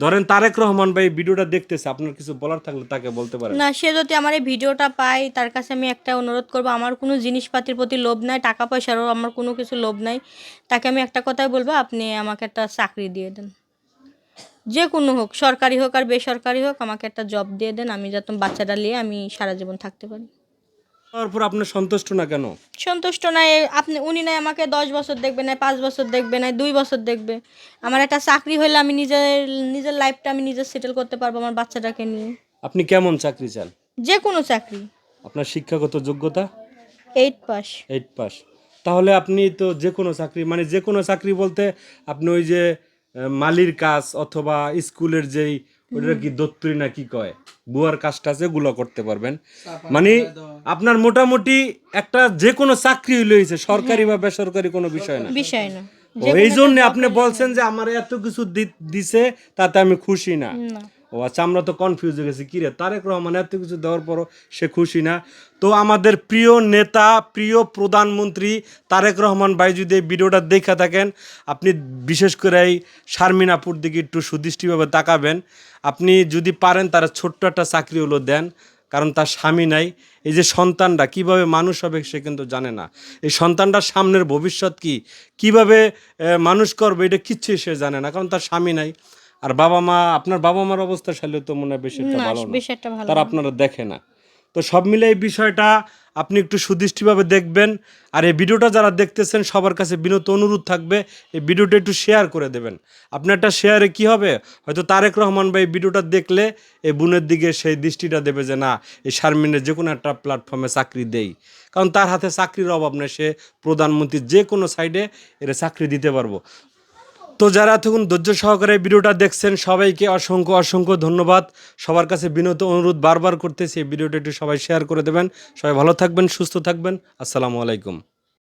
ধরেন তারেক রহমান ভাই ভিডিওটা দেখতেছে, আপনার কিছু বলার থাকলে তাকে বলতে পারেন। না, সে যদি আমার এই ভিডিওটা পায়, তার কাছে আমি একটা অনুরোধ করব, আমার কোনো জিনিসপাতির প্রতি লোভ নাই, টাকা পয়সারও আমার কোনো কিছু লোভ নাই। তাকে আমি একটা কথাই বলবো, আপনি আমাকে একটা চাকরি দিয়ে দেন, যে কোনো হোক, সরকারি হোক আর বেসরকারি হোক, আমাকে একটা জব দিয়ে দেন, আমি যাতে বাচ্চাটা নিয়ে আমি সারা জীবন থাকতে পারি। তারপর আপনি সন্তুষ্ট না কেন? সন্তুষ্ট নাই, উনি নাই আমাকে 10 বছর দেখবে না, 5 বছর দেখবে না, 2 বছর দেখবে। আমার একটা চাকরি হলে আমি নিজের নিজের লাইফটা আমি নিজে সেটেল করতে পারবো আমার বাচ্চাটাকে নিয়ে। আপনি কেমন চাকরি চান? যে কোনো চাকরি। আপনার শিক্ষাগত যোগ্যতা? 8 পাস। 8 পাস। তাহলে আপনি তো যে কোনো চাকরি, মানে যে কোনো চাকরি বলতে আপনি ওই যে মালির কাজ অথবা স্কুলের যেই ওইটা কি দপ্তরি না কি কয়, বুয়ার কাজটা আছে ওগুলো করতে পারবেন। মানে আপনার মোটামুটি একটা যে কোনো চাকরি হইছে, সরকারি বা বেসরকারি কোনো বিষয় না। বিষয় না। এই জন্য আপনি বলছেন যে আমার এত কিছু দিছে তাতে আমি খুশি না। না। ও আচ্ছা, আমরা তো কনফিউজ হয়ে গেছি, কিরে তারেক রহমান এত কিছু দেওয়ার পরও সে খুশি না। তো আমাদের প্রিয় নেতা, প্রিয় প্রধানমন্ত্রী তারেক রহমান ভাই যদি এই ভিডিওটা দেখে থাকেন, আপনি বিশেষ করে এই শারমিনাপুর দিকে একটু সুদৃষ্টিভাবে তাকাবেন। আপনি যদি পারেন তারা ছোট্ট একটা চাকরি হলো দেন, কারণ তার স্বামী নাই। এই যে সন্তানটা কিভাবে মানুষ হবে সে কিন্তু জানে না। এই সন্তানটার সামনের ভবিষ্যৎ কি, কিভাবে মানুষ করবে এটা কিচ্ছুই সে জানে না, কারণ তার স্বামী নাই। আর বাবা মা, আপনার বাবা মার অবস্থা শালে তো মনে হয় বেশি একটা না, ভালো না, বেশ একটা ভালো তারা না। আপনারা দেখে না। তো সব মিলে এই বিষয়টা আপনি একটু সুদৃষ্টিভাবে দেখবেন। আর এই ভিডিওটা যারা দেখতেছেন সবার কাছে বিনত অনুরোধ থাকবে, এই ভিডিওটা একটু শেয়ার করে দেবেন। আপনার একটা শেয়ারে কি হবে, হয়তো তারেক রহমান ভাই ভিডিওটা দেখলে এই বোনের দিকে সেই দৃষ্টিটা দেবে যে না, এই শারমিনের যে কোনো একটা প্ল্যাটফর্মে চাকরি দেই, কারণ তার হাতে চাকরির অভাব নেই, সে প্রধানমন্ত্রী যে কোনো সাইডে এর চাকরি দিতে পারবো। তো যারা এতক্ষণ ধৈর্য সহকারে ভিডিওটা দেখছেন সবাইকে অসংখ্য অসংখ্য ধন্যবাদ। সবার কাছে বিনত অনুরোধ বারবার করতেছি, এই ভিডিওটা একটু সবাই শেয়ার করে দেবেন। সবাই ভালো থাকবেন, সুস্থ থাকবেন। আসসালামু আলাইকুম।